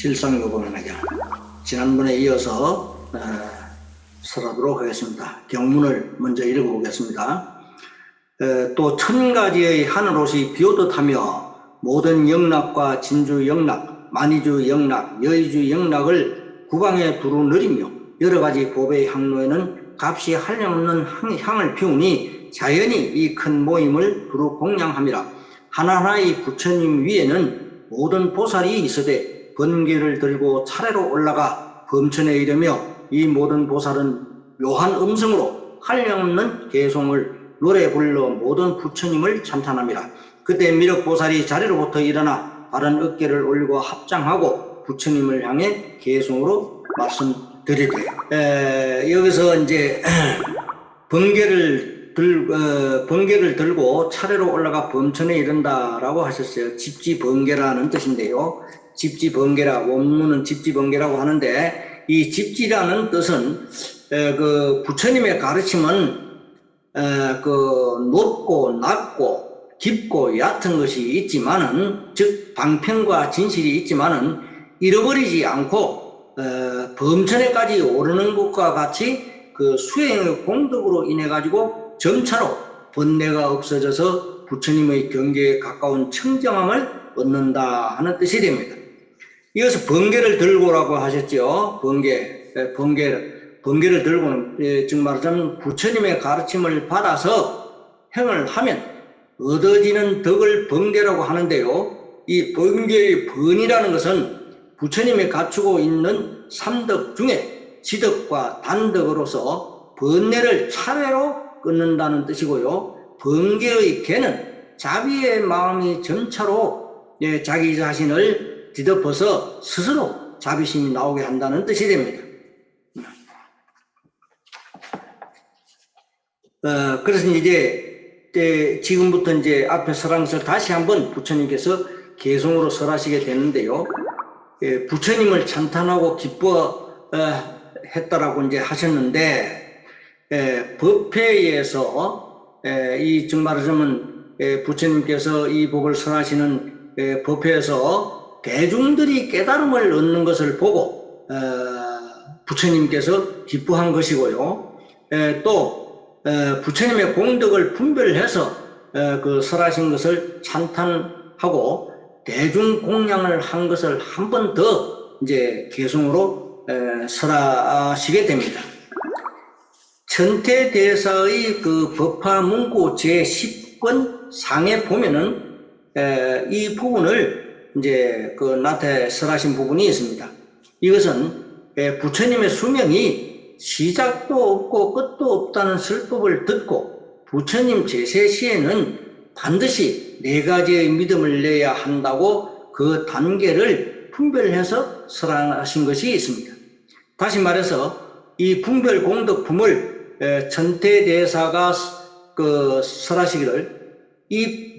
실상요법입니다. 지난번에 이어서 설하도록 하겠습니다. 경문을 먼저 읽어보겠습니다. 또 1000가지의 하늘옷이 비오듯 하며 모든 영락과 진주 영락, 만이주 영락, 여의주 영락을 구방에 두루 늘이며 여러가지 보배의 항로에는 값이 한량없는 향을 피우니 자연히 이 큰 모임을 두루 공양함이라. 하나하나의 부처님 위에는 모든 보살이 있으되 번개를 들고 차례로 올라가 범천에 이르며 이 모든 보살은 묘한 음성으로 한량없는 개송을 노래 불러 모든 부처님을 찬탄함이라. 그때 미륵보살이 자리로부터 일어나 바른 어깨를 올리고 합장하고 부처님을 향해 개송으로 말씀드리되, 여기서 이제 번개를 들고 차례로 올라가 범천에 이른다라고 하셨어요. 집지번개라는 뜻인데요. 집지번개라, 원문은 집지번개라고 하는데, 이 집지라는 뜻은 그 부처님의 가르침은 높고 낮고 깊고 얕은 것이 있지만은, 즉 방편과 진실이 있지만은 잃어버리지 않고 범천에까지 오르는 것과 같이 그 수행의 공덕으로 인해 가지고 점차로 번뇌가 없어져서 부처님의 경계에 가까운 청정함을 얻는다 하는 뜻이 됩니다. 이어서 번개를 들고라고 하셨죠. 번개를 들고는 즉 말하자면 부처님의 가르침을 받아서 행을 하면 얻어지는 덕을 번개라고 하는데요. 이 번개의 번이라는 것은 부처님이 갖추고 있는 삼덕 중에 지덕과 단덕으로서 번뇌를 차례로 끊는다는 뜻이고요. 번개의 개는 자비의 마음이 점차로 자기 자신을 뒤덮어서 스스로 자비심이 나오게 한다는 뜻이 됩니다. 그래서 이제 지금부터 이제 앞에 설한 것을 다시 한번 부처님께서 개송으로 설하시게 되는데요. 부처님을 찬탄하고 기뻐했다라고 이제 하셨는데, 법회에서 이 즉 말하자면 부처님께서 이 법을 설하시는 법회에서 대중들이 깨달음을 얻는 것을 보고 부처님께서 기뻐한 것이고요. 또 부처님의 공덕을 분별해서 그 설하신 것을 찬탄하고 대중 공양을 한 것을 한 번 더 이제 개송으로 설하시게 됩니다. 천태대사의 그 법화 문구 제10권 상에 보면은 이 부분을 이제 그 나태 설하신 부분이 있습니다. 이것은 부처님의 수명이 시작도 없고 끝도 없다는 설법을 듣고 부처님 제세 시에는 반드시 4가지의 믿음을 내야 한다고 그 단계를 분별해서 설하신 것이 있습니다. 다시 말해서 이 분별 공덕품을 천태대사가 그 설하시기를 이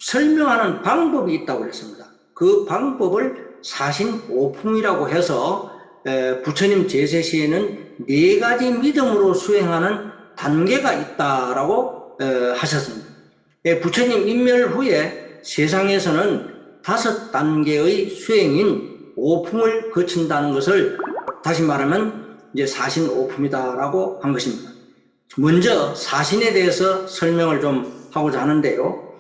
설명하는 방법이 있다고 했습니다. 그 방법을 사신오품이라고 해서 부처님 제세 시에는 4가지 믿음으로 수행하는 단계가 있다라고 하셨습니다. 부처님 인멸 후에 세상에서는 5단계의 수행인 오품을 거친다는 것을 다시 말하면 이제 사신오품이다라고 한 것입니다. 먼저 사신에 대해서 설명을 좀 하고자 하는데요.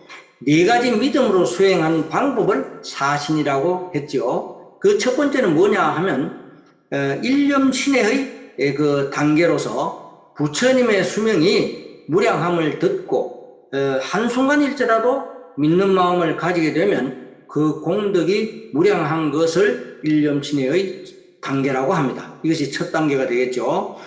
4가지 믿음으로 수행하는 방법을 사신이라고 했죠. 그 첫 번째는 뭐냐 하면 일념신의 그 단계로서 부처님의 수명이 무량함을 듣고 한순간일지라도 믿는 마음을 가지게 되면 그 공덕이 무량한 것을 일념신의 단계라고 합니다. 이것이 첫 단계가 되겠죠.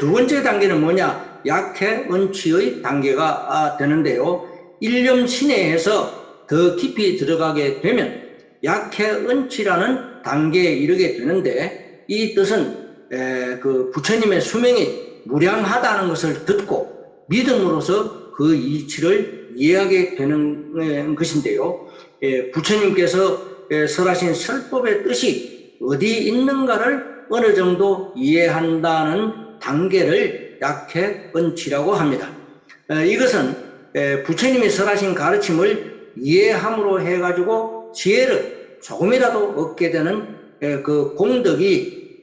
두 번째 단계는 뭐냐? 약해 은취의 단계가 되는데요. 일념신해에서 더 깊이 들어가게 되면 약해 은취라는 단계에 이르게 되는데, 이 뜻은 그 부처님의 수명이 무량하다는 것을 듣고 믿음으로써 그 이치를 이해하게 되는 것인데요. 부처님께서 설하신 설법의 뜻이 어디 있는가를 어느 정도 이해한다는 단계를 약해 은취라고 합니다. 이것은 부처님이 설하신 가르침을 이해함으로 해가지고 지혜를 조금이라도 얻게 되는 그 공덕이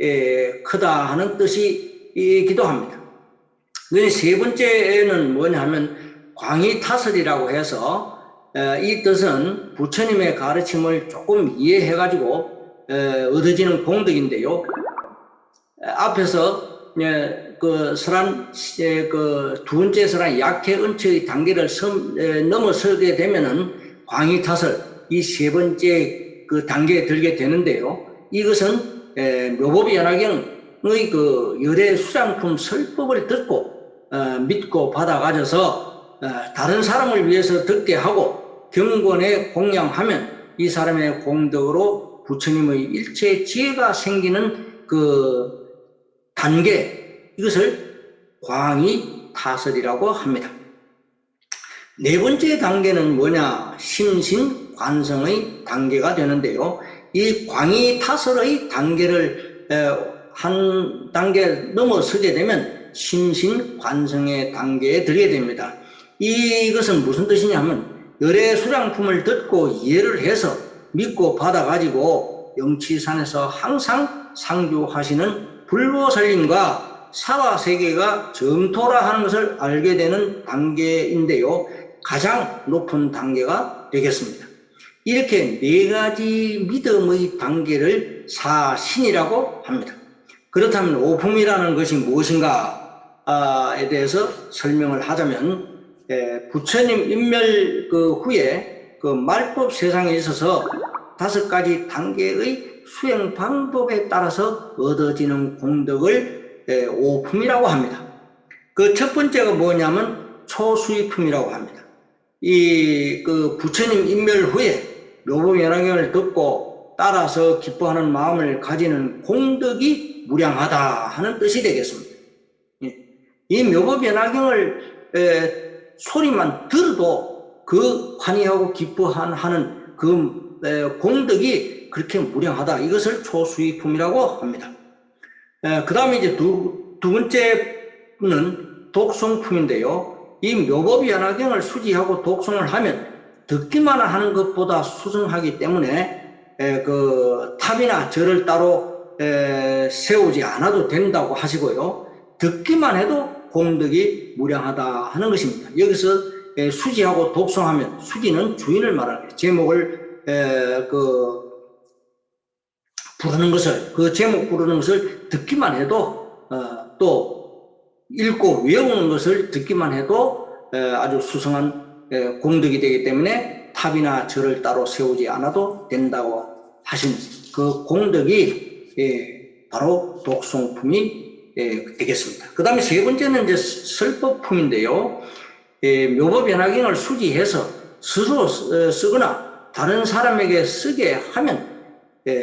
크다 하는 뜻이기도 합니다. 세 번째는 뭐냐면 광의타설이라고 해서 이 뜻은 부처님의 가르침을 조금 이해해가지고 얻어지는 공덕인데요. 앞에서 그 두 번째 설한 약해 은처의 단계를 넘어서게 되면은 광의타설 이 세 번째 그 단계에 들게 되는데요. 이것은 묘법이 연화경의 그 열애 수장품 설법을 듣고 믿고 받아가져서 다른 사람을 위해서 듣게 하고 경건에 공양하면 이 사람의 공덕으로 부처님의 일체 지혜가 생기는 그 단계, 이것을 광의타설이라고 합니다. 네 번째 단계는 뭐냐? 심신관성의 단계가 되는데요. 이 광의타설의 단계를 한 단계 넘어서게 되면 심신관성의 단계에 들게 됩니다. 이것은 무슨 뜻이냐면 열애 수장품을 듣고 이해를 해서 믿고 받아가지고 영치산에서 항상 상주하시는 불보살님과 사화세계가 점토라하는 것을 알게 되는 단계인데요. 가장 높은 단계가 되겠습니다. 이렇게 네 가지 믿음의 단계를 사신이라고 합니다. 그렇다면 오품이라는 것이 무엇인가에 대해서 설명을 하자면 부처님 인멸 후에 그 말법 세상에 있어서 5가지 단계의 수행 방법에 따라서 얻어지는 공덕을 오품이라고 합니다. 그 첫 번째가 뭐냐면 초수의품이라고 합니다. 그 부처님 인멸 후에 묘법연화경을 듣고 따라서 기뻐하는 마음을 가지는 공덕이 무량하다 하는 뜻이 되겠습니다. 이 묘법연화경을 소리만 들어도 그 환희하고 기뻐하는 그 공덕이 그렇게 무량하다. 이것을 초수의품이라고 합니다. 그 다음에 이제 두 번째는 독송품인데요. 이 묘법연화경을 수지하고 독송을 하면 듣기만 하는 것보다 수승하기 때문에 그 탑이나 절을 따로 세우지 않아도 된다고 하시고요. 듣기만 해도 공덕이 무량하다 하는 것입니다. 여기서 수지하고 독송하면, 수지는 주인을 말하는 거예요. 제목을 부르는 것을, 그 제목 부르는 것을 듣기만 해도 또 읽고 외우는 것을 듣기만 해도 아주 수성한 공덕이 되기 때문에 탑이나 절을 따로 세우지 않아도 된다고 하신 그 공덕이 바로 독송품이 되겠습니다. 그 다음에 세 번째는 이제 설법품인데요. 묘법연화경을 수지해서 스스로 쓰거나 다른 사람에게 쓰게 하면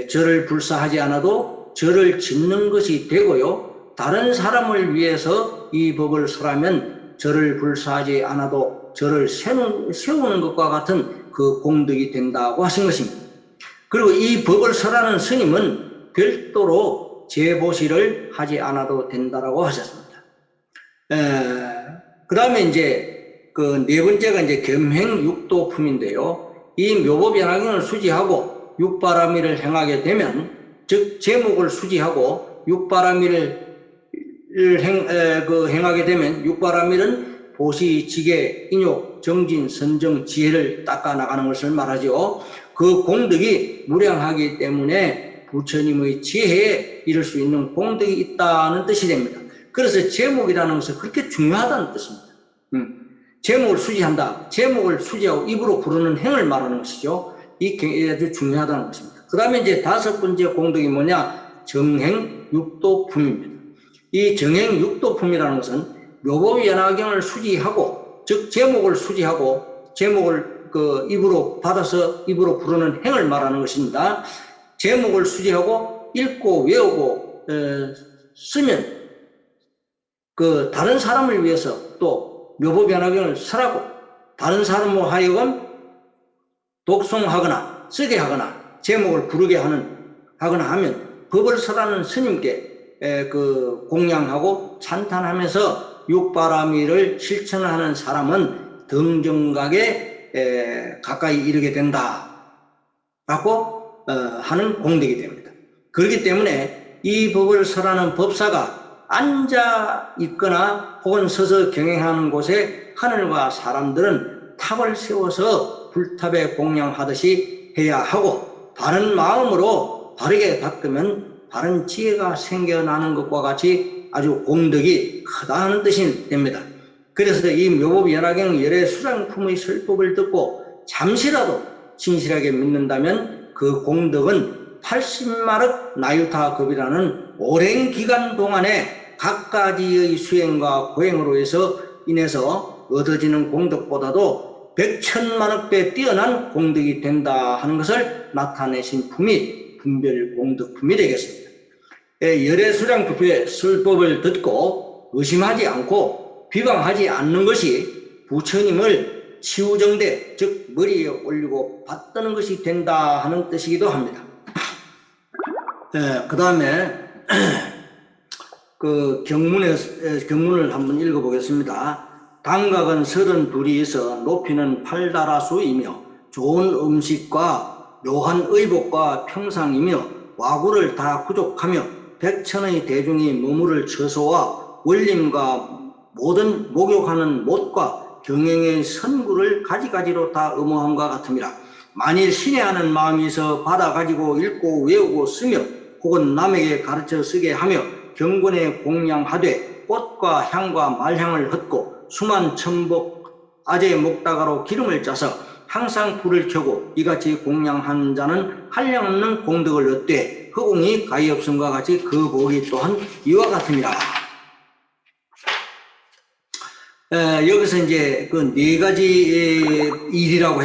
절을 불사하지 않아도 절을 짓는 것이 되고요. 다른 사람을 위해서 이 법을 설하면 절을 불사하지 않아도 절을 세우는 것과 같은 그 공덕이 된다고 하신 것입니다. 그리고 이 법을 설하는 스님은 별도로 제보시를 하지 않아도 된다라고 하셨습니다. 그 다음에 이제 그 네 번째가 이제 겸행육도품인데요. 이 묘법연화경을 수지하고 육바라미를 행하게 되면, 즉 제목을 수지하고 육바라미를 행하게 되면, 육바라밀은 보시, 지계, 인욕, 정진, 선정, 지혜를 닦아 나가는 것을 말하죠. 그 공덕이 무량하기 때문에 부처님의 지혜에 이를 수 있는 공덕이 있다는 뜻이 됩니다. 그래서 제목이라는 것은 그렇게 중요하다는 뜻입니다. 제목을 수지한다. 제목을 수지하고 입으로 부르는 행을 말하는 것이죠. 이게 아주 중요하다는 것입니다. 그 다음에 이제 5번째 공덕이 뭐냐? 정행육도품입니다. 이 정행육도품이라는 것은 묘법연화경을 수지하고, 즉 제목을 수지하고 제목을 그 입으로 받아서 입으로 부르는 행을 말하는 것입니다. 제목을 수지하고 읽고 외우고 쓰면 그 다른 사람을 위해서 또 묘법연화경을 설하고 다른 사람으로 하여금 독송하거나 쓰게 하거나 제목을 부르게 하거나 하면 법을 설하는 스님께 그 공양하고 찬탄하면서 육바라미를 실천하는 사람은 등정각에 가까이 이르게 된다라고 하는 공덕이 됩니다. 그렇기 때문에 이 법을 설하는 법사가 앉아 있거나 혹은 서서 경행하는 곳에 하늘과 사람들은 탑을 세워서 불탑에 공양하듯이 해야 하고, 바른 마음으로 바르게 닦으면 바른 지혜가 생겨나는 것과 같이 아주 공덕이 크다는 뜻이 됩니다. 그래서 이 묘법연화경 열애수장품의 설법을 듣고 잠시라도 진실하게 믿는다면 그 공덕은 80마륵 나유타급이라는 오랜 기간 동안에 각가지의 수행과 고행으로 인해서 얻어지는 공덕보다도 100천만억 배 뛰어난 공덕이 된다 하는 것을 나타내신 품이 분별공덕품이 되겠습니다. 열애수장법의 설법을 듣고 의심하지 않고 비방하지 않는 것이 부처님을 치우정대, 즉 머리에 올리고 받드는 것이 된다 하는 뜻이기도 합니다. 그 다음에 그 경문을 한번 읽어보겠습니다. 당각은 32이 있어 높이는 8다라수이며 좋은 음식과 묘한 의복과 평상이며 와구를 다 구족하며 백천의 대중이 머무를 처소와 원림과 모든 목욕하는 못과 경영의 선구를 가지가지로 다 의무함과 같음이라. 만일 신뢰하는 마음이 있어 받아가지고 읽고 외우고 쓰며 혹은 남에게 가르쳐 쓰게 하며 경건에 공양하되 꽃과 향과 말향을 헛고 수만 천복 아재 목다가로 기름을 짜서 항상 불을 켜고 이같이 공양한 자는 한량없는 공덕을 얻되 허공이 가히없음과 같이 그 복이 또한 이와 같음이라. 여기서 이제 그 네 가지 일이라고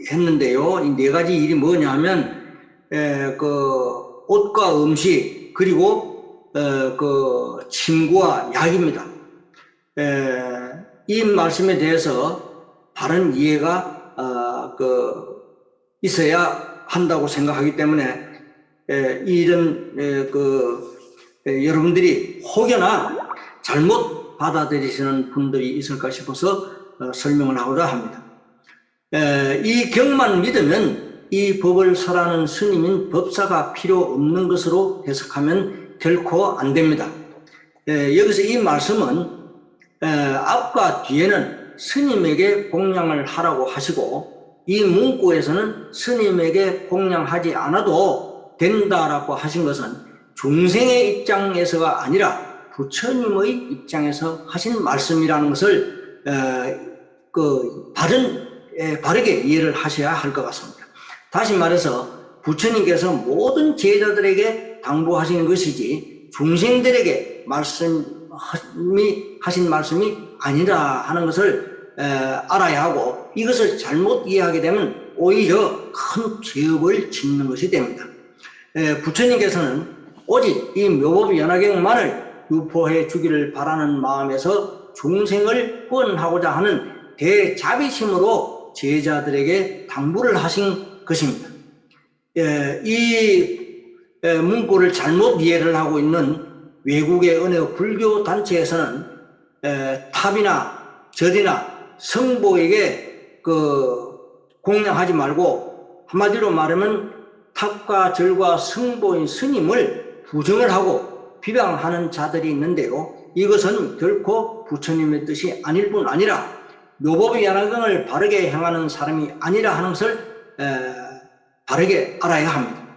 했는데요. 이 네 가지 일이 뭐냐 하면 그 옷과 음식 그리고 그 침구와 약입니다. 이 말씀에 대해서 바른 이해가 있어야 한다고 생각하기 때문에 이런 여러분들이 혹여나 잘못 받아들이시는 분들이 있을까 싶어서 설명을 하고자 합니다. 이 경만 믿으면 이 법을 설하는 스님인 법사가 필요 없는 것으로 해석하면 결코 안 됩니다. 여기서 이 말씀은 앞과 뒤에는 스님에게 공양을 하라고 하시고 이 문구에서는 스님에게 공양하지 않아도 된다라고 하신 것은 중생의 입장에서가 아니라 부처님의 입장에서 하신 말씀이라는 것을 바르게 이해를 하셔야 할 것 같습니다. 다시 말해서 부처님께서 모든 제자들에게 당부하시는 것이지 중생들에게 하신 말씀이 아니라 하는 것을 알아야 하고, 이것을 잘못 이해하게 되면 오히려 큰 죄업을 짓는 것이 됩니다. 부처님께서는 오직 이 묘법연화경만을 유포해 주기를 바라는 마음에서 중생을 구원하고자 하는 대자비심으로 제자들에게 당부를 하신 것입니다. 이 문구를 잘못 이해를 하고 있는 외국의 어느 불교 단체에서는 탑이나 절이나 성보에게 공양하지 말고 한마디로 말하면 탑과 절과 성보인 스님을 부정을 하고 비방하는 자들이 있는데요. 이것은 결코 부처님의 뜻이 아닐 뿐 아니라 묘법의 연화경을 바르게 행하는 사람이 아니라 하는 것을 바르게 알아야 합니다.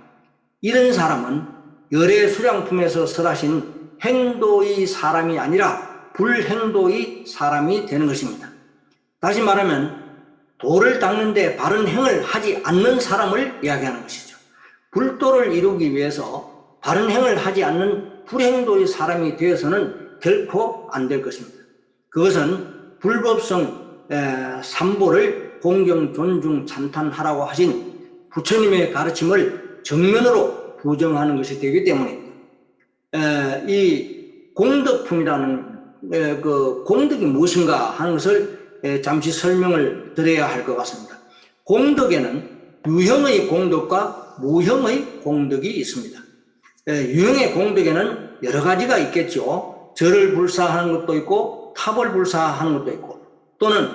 이런 사람은 열애 수량품에서 설하신 행도의 사람이 아니라 불행도의 사람이 되는 것입니다. 다시 말하면 도를 닦는데 바른 행을 하지 않는 사람을 이야기하는 것이죠. 불도를 이루기 위해서 바른 행을 하지 않는 불행도의 사람이 되어서는 결코 안 될 것입니다. 그것은 불법성 삼보를 공경, 존중, 찬탄하라고 하신 부처님의 가르침을 정면으로 부정하는 것이 되기 때문입니다. 이 공덕품이라는 그 공덕이 무엇인가 하는 것을 잠시 설명을 드려야 할 것 같습니다. 공덕에는 유형의 공덕과 무형의 공덕이 있습니다. 유형의 공덕에는 여러 가지가 있겠죠. 절을 불사하는 것도 있고 탑을 불사하는 것도 있고, 또는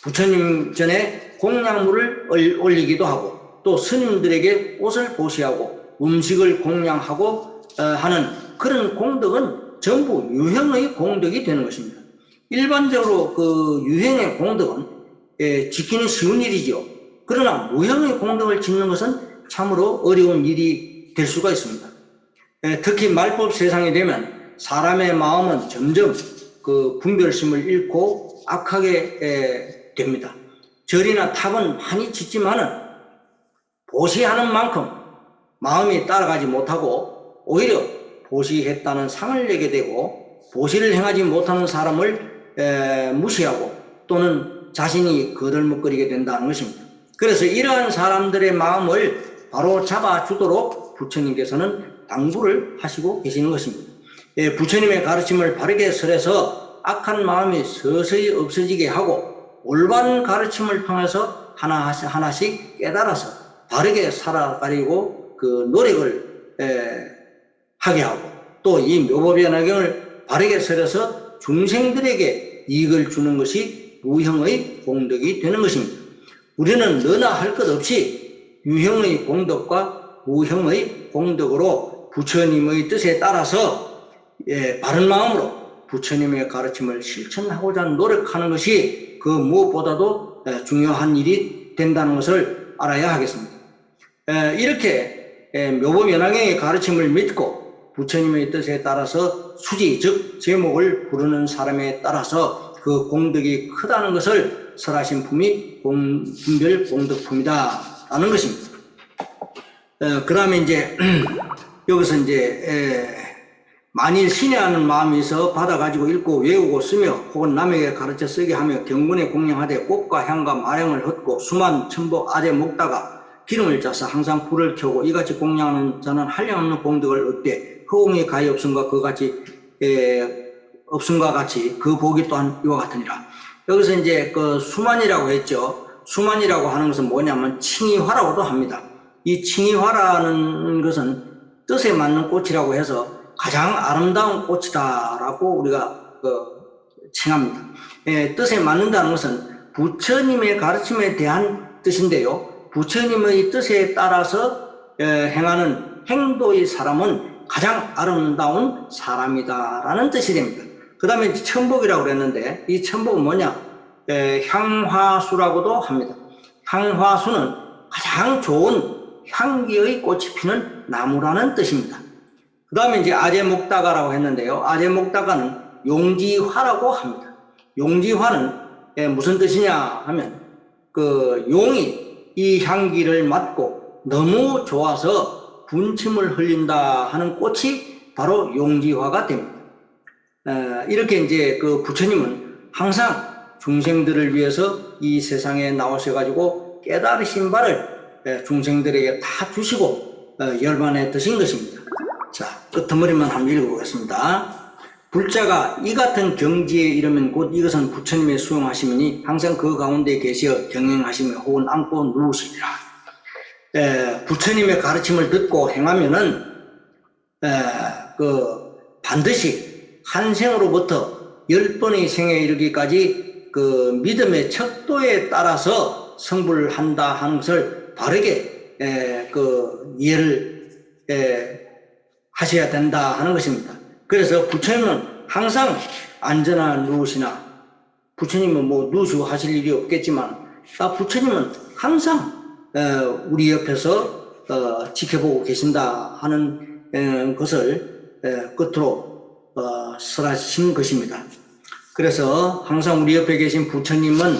부처님 전에 공양물을 올리기도 하고, 또 스님들에게 옷을 보시하고 음식을 공양하고 하는 그런 공덕은 전부 유형의 공덕이 되는 것입니다. 일반적으로 그 유형의 공덕은 지키는 쉬운 일이죠. 그러나 무형의 공덕을 짓는 것은 참으로 어려운 일이 될 수가 있습니다. 특히 말법 세상이 되면 사람의 마음은 점점 그 분별심을 잃고 악하게 됩니다. 절이나 탑은 많이 짓지만은 보시하는 만큼 마음이 따라가지 못하고 오히려 보시했다는 상을 내게 되고 보시를 행하지 못하는 사람을 무시하고 또는 자신이 거들먹거리게 된다는 것입니다. 그래서 이러한 사람들의 마음을 바로 잡아주도록 부처님께서는 당부를 하시고 계시는 것입니다. 부처님의 가르침을 바르게 설해서 악한 마음이 서서히 없어지게 하고 올바른 가르침을 통해서 하나씩 깨달아서 바르게 살아가려고 그 노력을 하게 하고 또 이 묘법연화경을 바르게 설해서 중생들에게 이익을 주는 것이 무형의 공덕이 되는 것입니다. 우리는 너나 할 것 없이 유형의 공덕과 무형의 공덕으로 부처님의 뜻에 따라서 바른 마음으로 부처님의 가르침을 실천하고자 노력하는 것이 그 무엇보다도 중요한 일이 된다는 것을 알아야 하겠습니다. 이렇게 묘법연화경의 가르침을 믿고 부처님의 뜻에 따라서 수지 즉 제목을 부르는 사람에 따라서 그 공덕이 크다는 것을 설하신품이 분별 공덕품이다 라는 것입니다. 그 다음에 이제 여기서 이제 만일 신뢰하는 마음이 있어 받아가지고 읽고 외우고 쓰며 혹은 남에게 가르쳐 쓰게 하며 경건에 공양하되 꽃과 향과 마량을 헛고 수만 천복 아재 먹다가 기름을 짜서 항상 불을 켜고 이같이 공양하는 자는 한량없는 공덕을 얻되 허공이 가히 없음과 없음과 같이 그 복이 또한 이와 같으니라. 여기서 이제 그 수만이라고 했죠. 수만이라고 하는 것은 뭐냐면 칭의화라고도 합니다. 이 칭의화라는 것은 뜻에 맞는 꽃이라고 해서 가장 아름다운 꽃이다라고 우리가 칭합니다. 뜻에 맞는다는 것은 부처님의 가르침에 대한 뜻인데요. 부처님의 뜻에 따라서 행하는 행도의 사람은 가장 아름다운 사람이다라는 뜻이 됩니다. 그 다음에 천복이라고 그랬는데 이 천복은 뭐냐? 향화수라고도 합니다. 향화수는 가장 좋은 향기의 꽃이 피는 나무라는 뜻입니다. 그 다음에 이제 아제목다가라고 했는데요. 아제목다가는 용지화라고 합니다. 용지화는 무슨 뜻이냐 하면 그 용이 이 향기를 맡고 너무 좋아서 분침을 흘린다 하는 꽃이 바로 용지화가 됩니다. 이렇게 이제 그 부처님은 항상 중생들을 위해서 이 세상에 나오셔가지고 깨달으신 바를 중생들에게 다 주시고 열반에 드신 것입니다. 자, 끝머리만 한번 읽어보겠습니다. 불자가 이 같은 경지에 이르면 곧 이것은 부처님의 수용하심이니 항상 그 가운데 계시어 경영하시며 혹은 앉고 누우시리라. 부처님의 가르침을 듣고 행하면은 반드시 한 생으로부터 10번의 생에 이르기까지 그 믿음의 척도에 따라서 성불을 한다 하는 것을 바르게 이해를 하셔야 된다 하는 것입니다. 그래서 부처님은 항상 앉으나 누우시나, 부처님은 뭐 누우시고 하실 일이 없겠지만 부처님은 항상 우리 옆에서 지켜보고 계신다 하는 것을 끝으로 설하신 것입니다. 그래서 항상 우리 옆에 계신 부처님은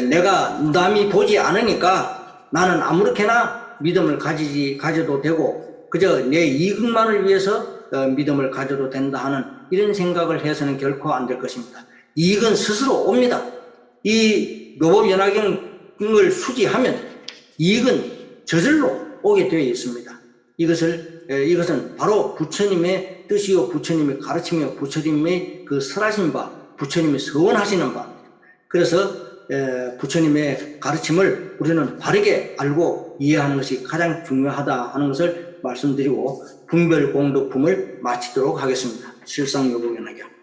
내가 남이 보지 않으니까 나는 아무렇게나 믿음을 가져도 되고 그저 내 이익만을 위해서 믿음을 가져도 된다 하는 이런 생각을 해서는 결코 안 될 것입니다. 이익은 스스로 옵니다. 이 묘법연화경을 수지하면 이익은 저절로 오게 되어 있습니다. 이것은 바로 부처님의 뜻이요 부처님의 가르침이요 부처님의 그 설하신 바, 부처님이 서원하시는 바. 그래서 부처님의 가르침을 우리는 바르게 알고 이해하는 것이 가장 중요하다 하는 것을 말씀드리고 분별공덕품을 마치도록 하겠습니다. 실상묘법연화경.